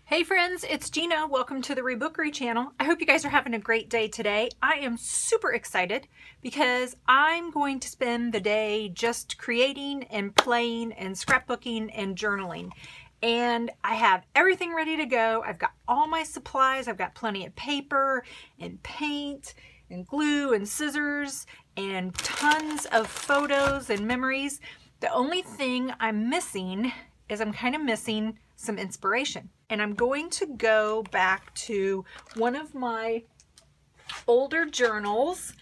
Hey friends, it's Gina. Welcome to the Rebookery channel. I hope you guys are having a great day today. I am super excited because I'm going to spend the day just creating and playing and scrapbooking and journaling. And I have everything ready to go. I've got all my supplies. I've got plenty of paper and paint and glue and scissors and tons of photos and memories. The only thing I'm missing is I'm kind of missing some inspiration. And I'm going to go back to one of my older journals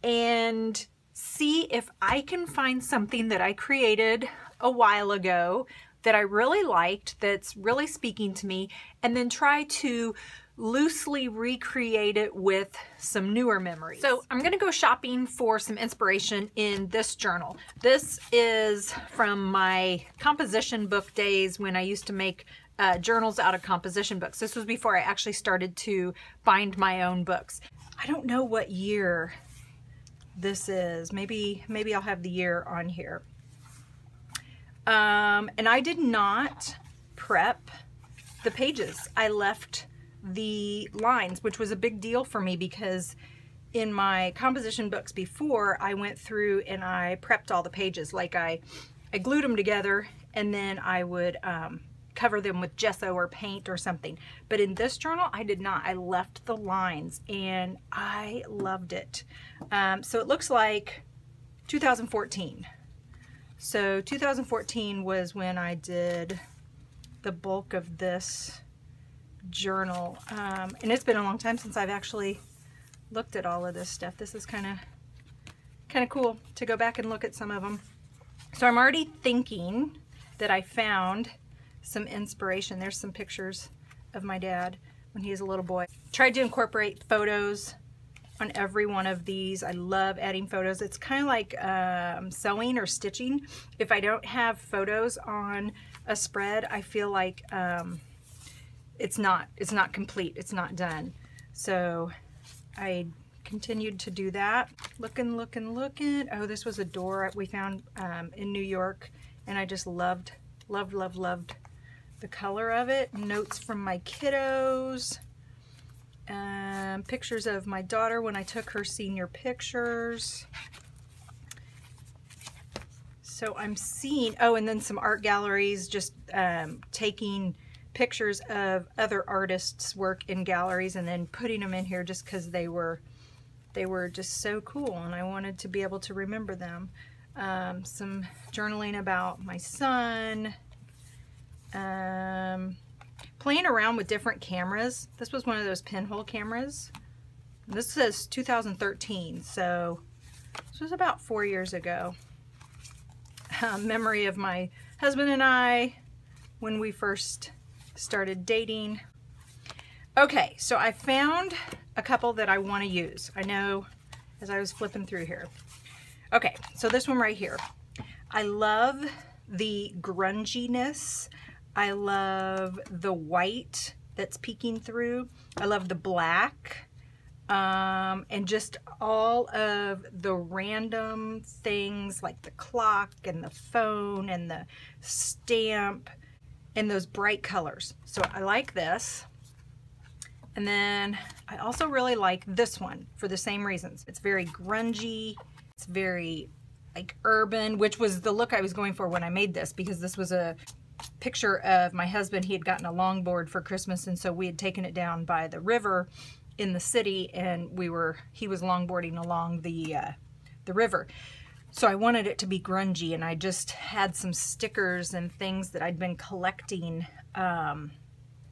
and see if I can find something that I created a while ago that I really liked, that's really speaking to me, and then try to loosely recreate it with some newer memories. So I'm gonna go shopping for some inspiration in this journal. This is from my composition book days when I used to make journals out of composition books. This was before I actually started to bind my own books. I don't know what year this is. Maybe I'll have the year on here. And I did not prep the pages. I left the lines, which was a big deal for me because in my composition books before, I went through and I prepped all the pages. Like I glued them together and then I would cover them with gesso or paint or something. But in this journal, I did not. I left the lines and I loved it. So it looks like 2014. So 2014 was when I did the bulk of this journal. And it's been a long time since I've actually looked at all of this stuff. This is kind of cool to go back and look at some of them. So I'm already thinking that I found some inspiration. There's some pictures of my dad when he was a little boy. Tried to incorporate photos on every one of these. I love adding photos. It's kind of like sewing or stitching. If I don't have photos on a spread, I feel like it's not complete. It's not done. So I continued to do that. Looking. Oh, this was a door we found in New York, and I just loved the color of it. Notes from my kiddos. Pictures of my daughter when I took her senior pictures. So I'm seeing, oh, and then some art galleries, just taking pictures of other artists' work in galleries and then putting them in here just because they were just so cool and I wanted to be able to remember them. Some journaling about my son. Playing around with different cameras. This was one of those pinhole cameras. This says 2013, so this was about 4 years ago. Memory of my husband and I when we first started dating. Okay, so I found a couple that I want to use. I know as I was flipping through here. Okay, so this one right here. I love the grunginess. I love the white that's peeking through. I love the black. And just all of the random things like the clock and the phone and the stamp and those bright colors. So I like this. And then I also really like this one for the same reasons. It's very grungy. It's very like urban, which was the look I was going for when I made this, because this was a picture of my husband. He had gotten a longboard for Christmas, and so we had taken it down by the river in the city, and he was longboarding along the river. So I wanted it to be grungy, and I just had some stickers and things that I'd been collecting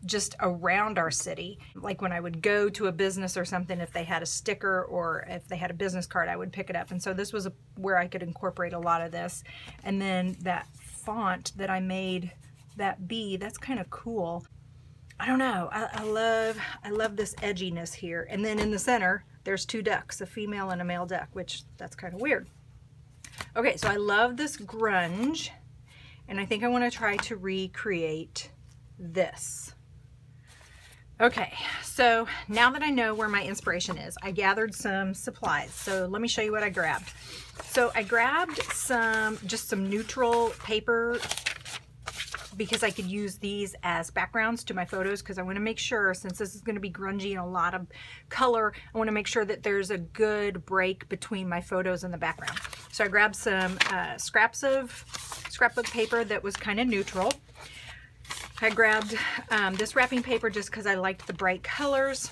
just around our city. Like when I would go to a business or something, if they had a sticker or if they had a business card, I would pick it up. And so this was where I could incorporate a lot of this. And then that font that I made, that B, that's kind of cool. I don't know. I love this edginess here. And then in the center, there's two ducks, a female and a male duck, which that's kind of weird. Okay, so I love this grunge, and I think I want to try to recreate this. Okay, so now that I know where my inspiration is, I gathered some supplies. So let me show you what I grabbed. So I grabbed just some neutral paper because I could use these as backgrounds to my photos, because I want to make sure, since this is going to be grungy and a lot of color, I want to make sure that there's a good break between my photos and the background. So I grabbed some scraps of scrapbook paper that was kind of neutral. I grabbed this wrapping paper just because I liked the bright colors.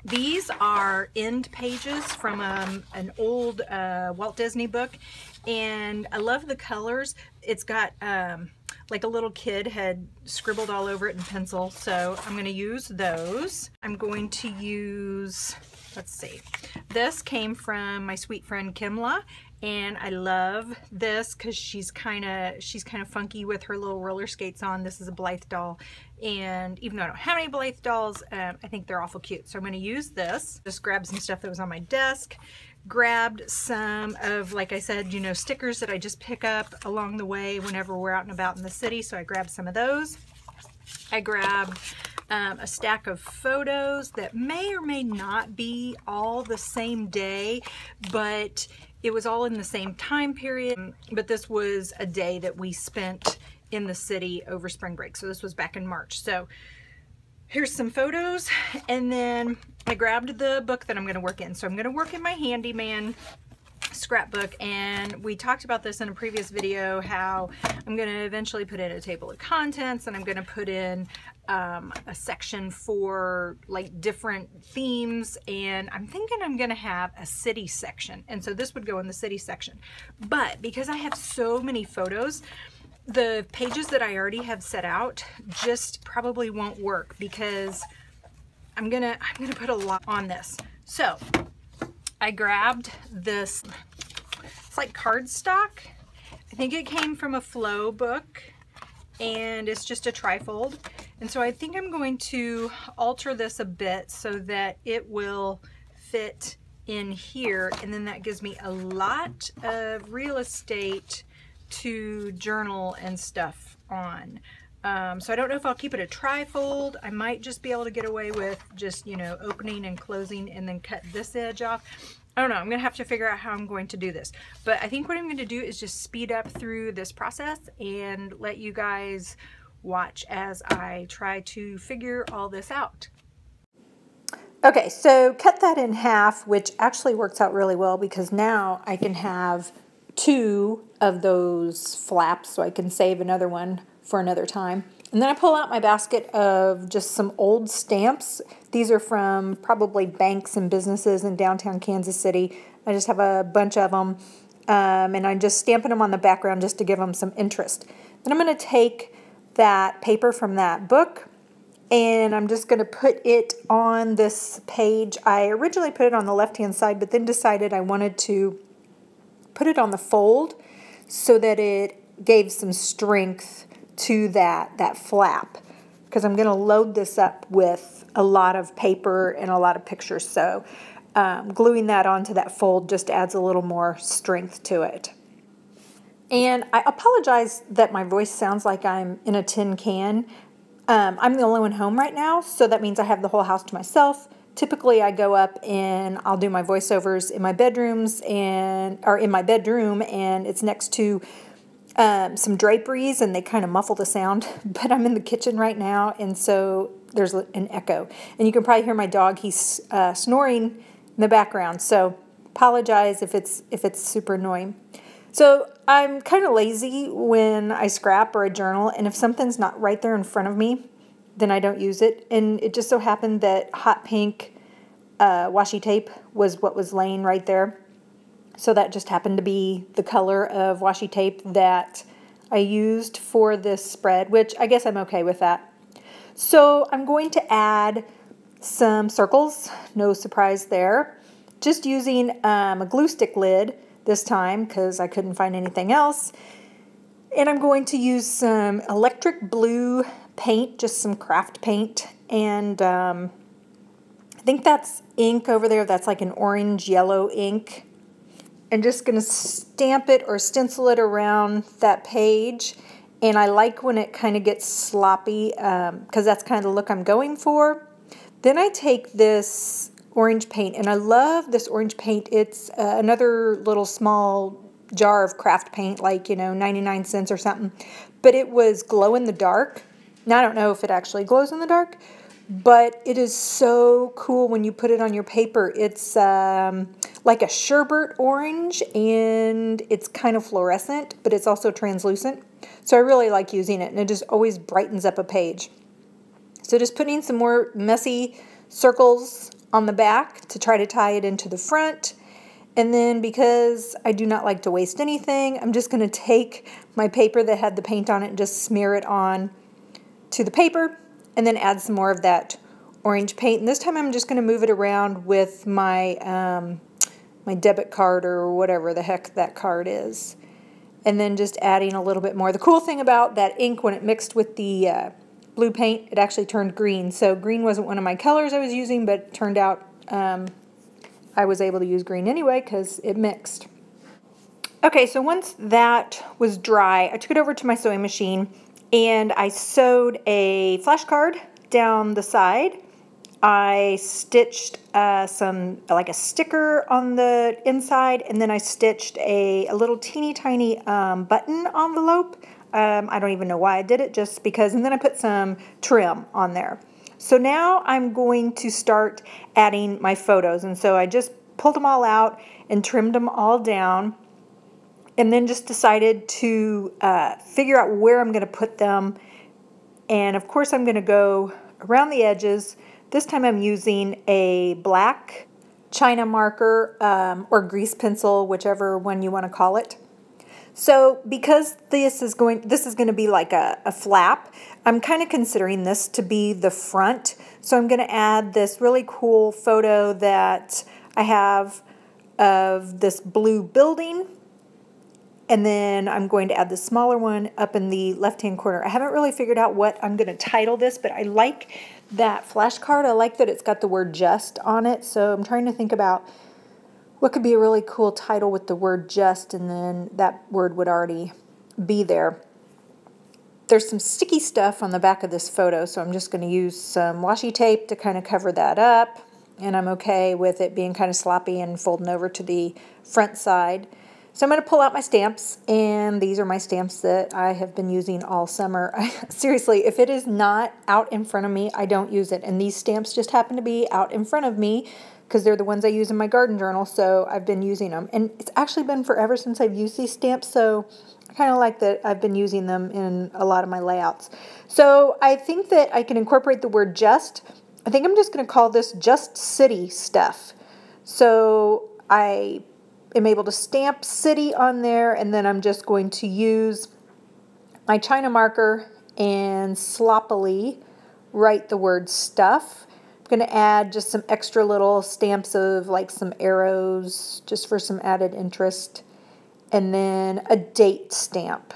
These are end pages from an old Walt Disney book, and I love the colors. It's got like a little kid had scribbled all over it in pencil, so I'm going to use those. I'm going to use, let's see, this came from my sweet friend Kimla, and I love this because she's kind of funky with her little roller skates on. This is a Blythe doll, and even though I don't have any Blythe dolls, I think they're awful cute. So I'm going to use this. Just grabbed some stuff that was on my desk. Grabbed some of, like I said, you know, stickers that I just pick up along the way whenever we're out and about in the city. So I grabbed some of those. I grabbed a stack of photos that may or may not be all the same day, but it was all in the same time period. But this was a day that we spent in the city over spring break. So this was back in March. So here's some photos, and then I grabbed the book that I'm going to work in. So I'm going to work in my handyman scrapbook, and we talked about this in a previous video, how I'm going to eventually put in a table of contents, and I'm going to put in a section for like different themes, and I'm thinking I'm going to have a city section, and so this would go in the city section. But because I have so many photos, the pages that I already have set out just probably won't work, because I'm gonna put a lot on this. So I grabbed this, it's like cardstock. I think it came from a Flow book, and it's just a trifold. And so I think I'm going to alter this a bit so that it will fit in here, and then that gives me a lot of real estate to journal and stuff on. So I don't know if I'll keep it a trifold. I might just be able to get away with just, you know, opening and closing and then cut this edge off. I don't know. I'm going to have to figure out how I'm going to do this. But I think what I'm going to do is just speed up through this process and let you guys watch as I try to figure all this out. Okay, so cut that in half, which actually works out really well, because now I can have 2 of those flaps, so I can save another one for another time. And then I pull out my basket of just some old stamps. These are from probably banks and businesses in downtown Kansas City. I just have a bunch of them, and I'm just stamping them on the background just to give them some interest. Then I'm going to take that paper from that book, and I'm just going to put it on this page. I originally put it on the left-hand side, but then decided I wanted to put it on the fold so that it gave some strength to that flap, because I'm going to load this up with a lot of paper and a lot of pictures. So gluing that onto that fold just adds a little more strength to it. And I apologize that my voice sounds like I'm in a tin can. I'm the only one home right now, so that means I have the whole house to myself. Typically, I go up and I'll do my voiceovers in my bedrooms or in my bedroom, and it's next to some draperies, and they kind of muffle the sound. But I'm in the kitchen right now, and so there's an echo. And you can probably hear my dog. He's snoring in the background. So apologize if it's super annoying. So I'm kind of lazy when I scrap or I journal, and if something's not right there in front of me, then I don't use it. And it just so happened that hot pink washi tape was what was laying right there. So that just happened to be the color of washi tape that I used for this spread, which I guess I'm okay with that. So I'm going to add some circles, no surprise there. Just using a glue stick lid this time because I couldn't find anything else. And I'm going to use some electric blue paint, just some craft paint, and I think that's ink over there. That's like an orange yellow ink. I'm just going to stamp it or stencil it around that page, and I like when it kind of gets sloppy because that's kind of the look I'm going for. Then I take this orange paint, and I love this orange paint. It's another little small jar of craft paint, like, 99 cents or something. but it was glow in the dark. Now I don't know if it actually glows in the dark, but it is so cool when you put it on your paper. It's like a sherbet orange, and it's kind of fluorescent, but it's also translucent. So I really like using it, and it just always brightens up a page. So just putting some more messy circles on the back to try to tie it into the front. And then because I do not like to waste anything, I'm just going to take my paper that had the paint on it and just smear it on to the paper, and then add some more of that orange paint. And this time I'm just going to move it around with my my debit card or whatever the heck that card is. And then just adding a little bit more. The cool thing about that ink, when it mixed with the blue paint, it actually turned green. So green wasn't one of my colors I was using, but it turned out I was able to use green anyway because it mixed. Okay, so once that was dry, I took it over to my sewing machine and I sewed a flashcard down the side. I stitched like a sticker on the inside, and then I stitched a little teeny tiny button envelope. I don't even know why I did it, just because, and then I put some trim on there. So now I'm going to start adding my photos, and so I just pulled them all out and trimmed them all down, and then just decided to figure out where I'm going to put them. And of course I'm going to go around the edges. This time I'm using a black China marker or grease pencil, whichever one you want to call it. So because this is going to be like a flap, I'm kind of considering this to be the front. So I'm going to add this really cool photo that I have of this blue building. And then I'm going to add the smaller one up in the left-hand corner. I haven't really figured out what I'm going to title this, but I like that flashcard. I like that it's got the word just on it. So I'm trying to think about what could be a really cool title with the word just, and then that word would already be there. There's some sticky stuff on the back of this photo, so I'm just going to use some washi tape to kind of cover that up. And I'm okay with it being kind of sloppy and folding over to the front side. So I'm going to pull out my stamps, and these are my stamps that I have been using all summer. Seriously, if it is not out in front of me, I don't use it. And these stamps just happen to be out in front of me because they're the ones I use in my garden journal, so I've been using them. And it's actually been forever since I've used these stamps, so I kind of like that I've been using them in a lot of my layouts. So I think that I can incorporate the word just. I think I'm just going to call this Just City Stuff. So I am able to stamp city on there, and then I'm just going to use my China marker and sloppily write the word stuff. I'm going to add just some extra little stamps of like some arrows just for some added interest, and then a date stamp.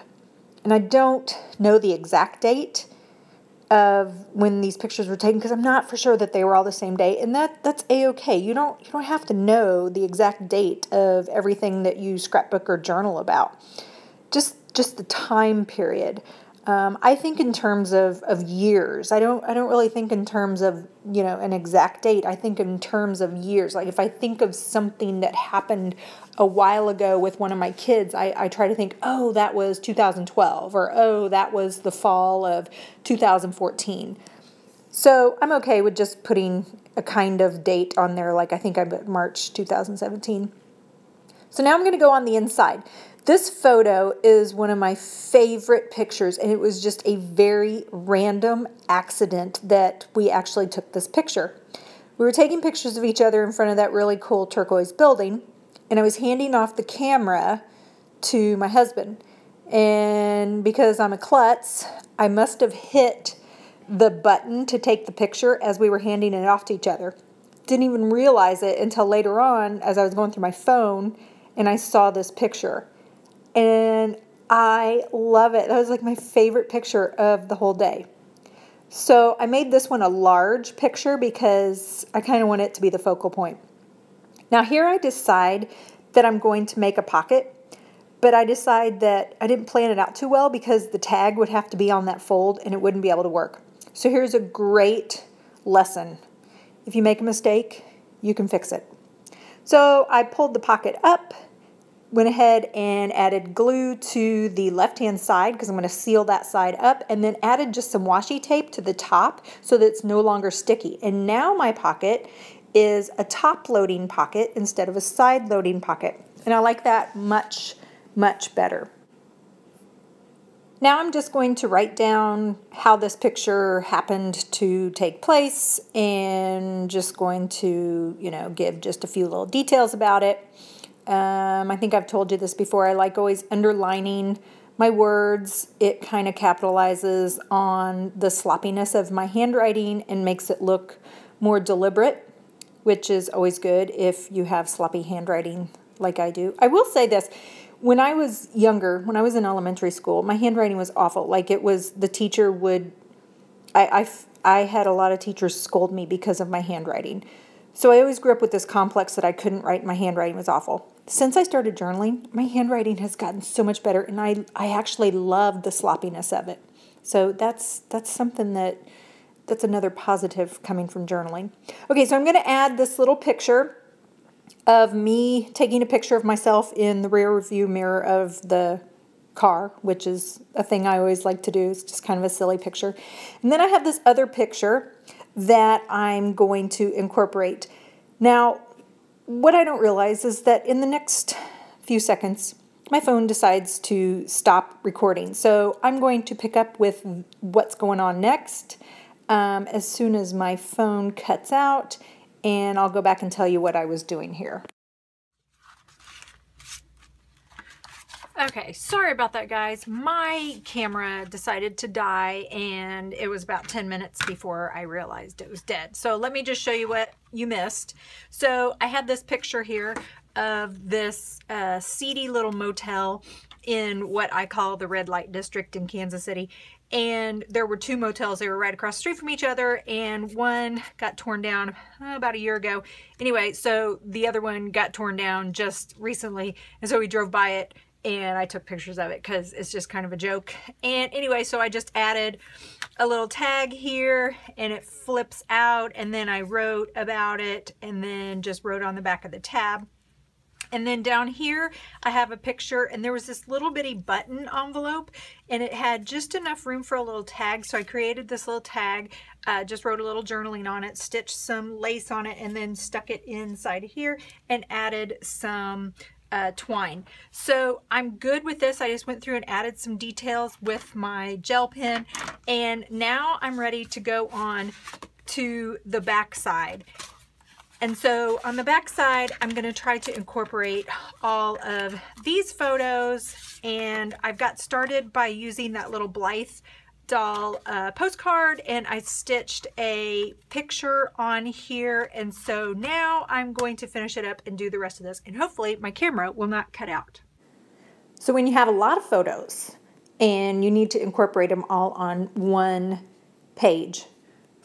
And I don't know the exact date of when these pictures were taken because I'm not for sure that they were all the same day, and that's a-okay. You don't have to know the exact date of everything that you scrapbook or journal about. Just the time period. I think in terms of years. I don't really think in terms of, you know, an exact date. I think in terms of years. Like if I think of something that happened a while ago with one of my kids, I try to think, oh, that was 2012, or oh, that was the fall of 2014. So I'm okay with just putting a kind of date on there, like I think I put March 2017. So now I'm going to go on the inside. This photo is one of my favorite pictures, and it was just a very random accident that we actually took this picture. We were taking pictures of each other in front of that really cool turquoise building, and I was handing off the camera to my husband. And because I'm a klutz, I must have hit the button to take the picture as we were handing it off to each other. Didn't even realize it until later on as I was going through my phone and I saw this picture. And I love it. That was like my favorite picture of the whole day. So I made this one a large picture because I kind of want it to be the focal point. Now here I decide that I'm going to make a pocket, but I decide that I didn't plan it out too well because the tag would have to be on that fold and it wouldn't be able to work. So here's a great lesson. If you make a mistake, you can fix it. So I pulled the pocket up, went ahead and added glue to the left-hand side because I'm going to seal that side up, and then added just some washi tape to the top so that it's no longer sticky. And now my pocket is a top loading pocket instead of a side loading pocket. And I like that much, much better. Now I'm just going to write down how this picture happened to take place, and just going to, give just a few little details about it. I think I've told you this before. I like always underlining my words. It kind of capitalizes on the sloppiness of my handwriting and makes it look more deliberate, which is always good if you have sloppy handwriting like I do. I will say this. When I was younger, when I was in elementary school, my handwriting was awful. Like, it was, the teacher would, I had a lot of teachers scold me because of my handwriting. So I always grew up with this complex that I couldn't write, my handwriting was awful. Since I started journaling, my handwriting has gotten so much better, and I actually love the sloppiness of it. So that's something that's another positive coming from journaling. Okay, so I'm going to add this little picture of me taking a picture of myself in the rear view mirror of the car, which is a thing I always like to do. It's just kind of a silly picture. And then I have this other picture that I'm going to incorporate. Now, what I don't realize is that in the next few seconds, my phone decides to stop recording. So I'm going to pick up with what's going on next as soon as my phone cuts out, and I'll go back and tell you what I was doing here. Okay, sorry about that, guys. My camera decided to die, and it was about 10 minutes before I realized it was dead. So let me just show you what you missed. So I had this picture here of this seedy little motel in what I call the red light district in Kansas City. And there were two motels. They were right across the street from each other, and one got torn down about a year ago. Anyway, so the other one got torn down just recently, and so we drove by it, and I took pictures of it because it's just kind of a joke. And anyway, so I just added a little tag here, and it flips out, and then I wrote about it, and then just wrote on the back of the tab. And then down here, I have a picture, and there was this little bitty button envelope, and it had just enough room for a little tag. So I created this little tag, just wrote a little journaling on it, stitched some lace on it, and then stuck it inside here and added some twine. So I'm good with this. I just went through and added some details with my gel pen, and now I'm ready to go on to the back side. And so on the back side, I'm going to try to incorporate all of these photos, and I've got started by using that little Blythe doll postcard, and I stitched a picture on here, and so now I'm going to finish it up and do the rest of this, and hopefully my camera will not cut out. So when you have a lot of photos and you need to incorporate them all on one page,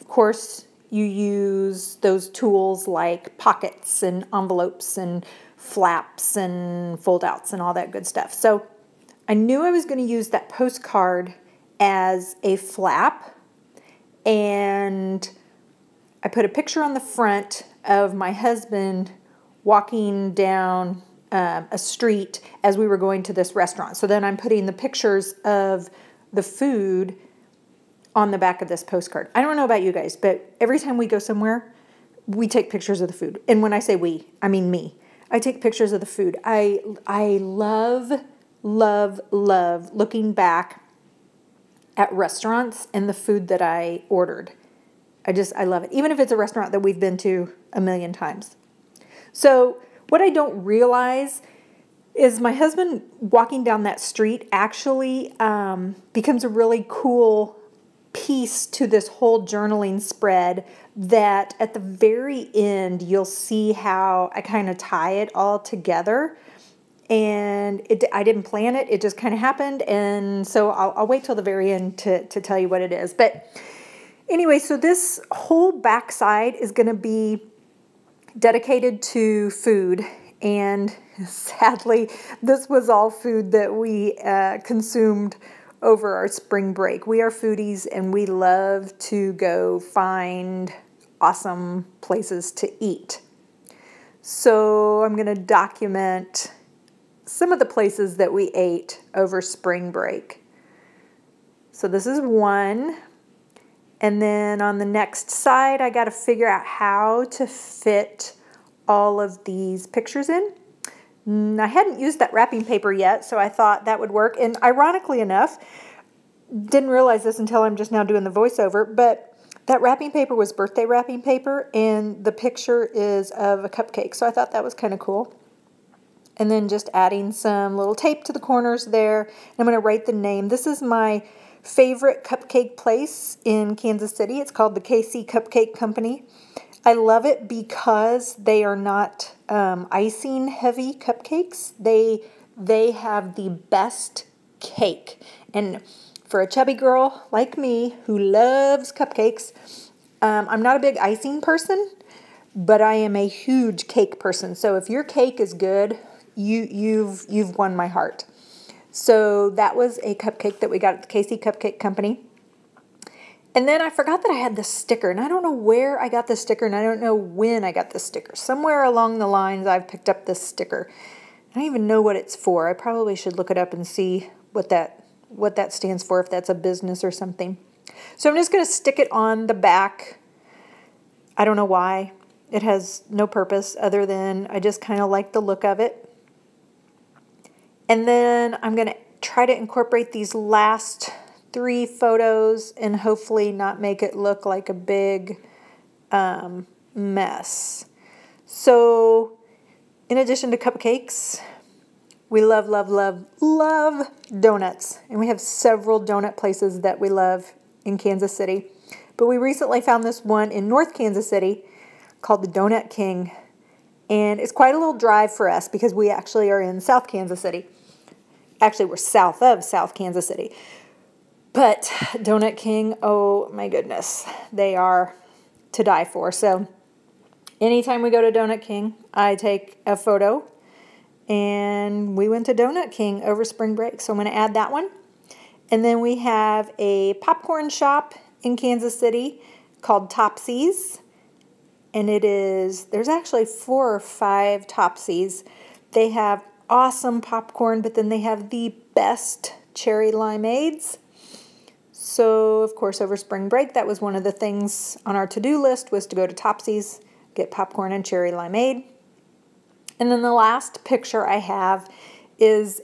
of course, you use those tools like pockets and envelopes and flaps and fold outs and all that good stuff. So I knew I was going to use that postcard as a flap, and I put a picture on the front of my husband walking down a street as we were going to this restaurant. So then I'm putting the pictures of the food on the back of this postcard. I don't know about you guys, but every time we go somewhere, we take pictures of the food. And when I say we, I mean me. I take pictures of the food. I love, love, love looking back at restaurants and the food that I ordered. I love it. Even if it's a restaurant that we've been to a million times. So what I don't realize is my husband walking down that street actually becomes a really cool piece to this whole journaling spread, that at the very end you'll see how I kind of tie it all together. And I didn't plan it, it just kind of happened, and so I'll wait till the very end to tell you what it is. But anyway, so this whole back side is going to be dedicated to food, and sadly this was all food that we consumed over our spring break. We are foodies, and we love to go find awesome places to eat. So I'm going to document some of the places that we ate over spring break. So this is one. And then on the next side, I got to figure out how to fit all of these pictures in. I hadn't used that wrapping paper yet, so I thought that would work. And ironically enough, didn't realize this until I'm just now doing the voiceover, but that wrapping paper was birthday wrapping paper, and the picture is of a cupcake. So I thought that was kind of cool. And then just adding some little tape to the corners there. And I'm going to write the name. This is my favorite cupcake place in Kansas City. It's called the KC Cupcake Company. I love it because they are not icing heavy cupcakes. They have the best cake. And for a chubby girl like me who loves cupcakes, I'm not a big icing person, but I am a huge cake person. So if your cake is good, you've won my heart. So that was a cupcake that we got at the KC Cupcake Company. And then I forgot that I had this sticker, and I don't know where I got this sticker, and I don't know when I got this sticker. Somewhere along the lines I've picked up this sticker. I don't even know what it's for. I probably should look it up and see what that stands for, if that's a business or something. So I'm just going to stick it on the back. I don't know why. It has no purpose other than I just kind of like the look of it. And then I'm going to try to incorporate these last 3 photos and hopefully not make it look like a big mess. So in addition to cupcakes, we love, love, love, love donuts. And we have several donut places that we love in Kansas City. But we recently found this one in North Kansas City called the Donut King. And it's quite a little drive for us because we actually are in South Kansas City. Actually, we're south of South Kansas City. But Donut King, oh my goodness, they are to die for. So anytime we go to Donut King, I take a photo. And we went to Donut King over spring break. So I'm going to add that one. And then we have a popcorn shop in Kansas City called Topsy's. And there's actually 4 or 5 Topsy's. They have awesome popcorn, but then they have the best cherry limeades. So, of course, over spring break, that was one of the things on our to-do list was to go to Topsy's, get popcorn and cherry limeade. And then the last picture I have is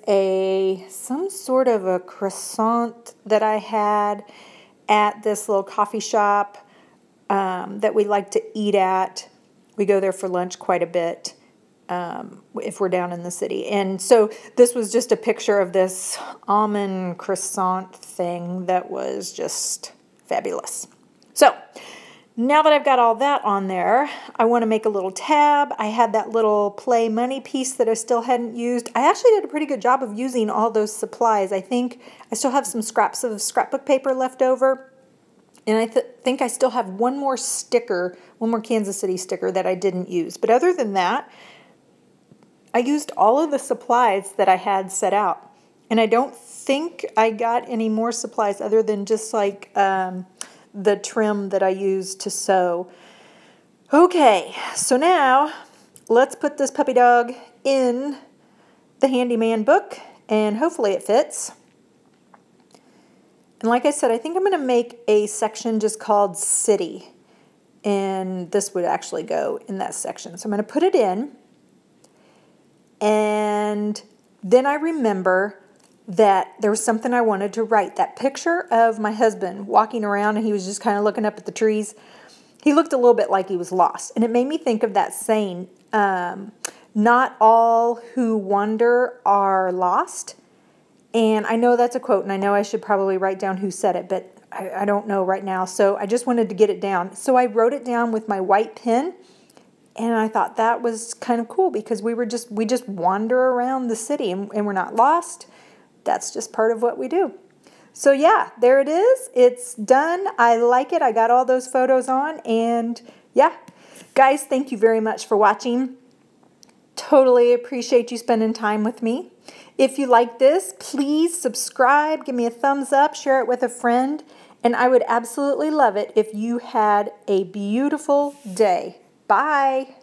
some sort of a croissant that I had at this little coffee shop that we like to eat at. We go there for lunch quite a bit if we're down in the city. And so this was just a picture of this almond croissant thing that was just fabulous. So now that I've got all that on there, I want to make a little tab. I had that little play money piece that I still hadn't used. I actually did a pretty good job of using all those supplies. I think I still have some scraps of scrapbook paper left over. And I think I still have one more sticker, one more Kansas City sticker that I didn't use. But other than that, I used all of the supplies that I had set out. And I don't think I got any more supplies other than just like the trim that I used to sew. Okay, so now let's put this puppy dog in the handyman book and hopefully it fits. And like I said, I think I'm going to make a section just called City. And this would actually go in that section. So I'm going to put it in. And then I remember that there was something I wanted to write. That picture of my husband walking around and he was just kind of looking up at the trees. He looked a little bit like he was lost. And it made me think of that saying, not all who wander are lost. And I know that's a quote, and I know I should probably write down who said it, but I don't know right now. So I just wanted to get it down. So I wrote it down with my white pen, and I thought that was kind of cool because we just wander around the city, and we're not lost. That's just part of what we do. So yeah, there it is. It's done. I like it. I got all those photos on, and yeah. Guys, thank you very much for watching. Totally appreciate you spending time with me. If you like this, please subscribe, give me a thumbs up, share it with a friend, and I would absolutely love it if you had a beautiful day. Bye.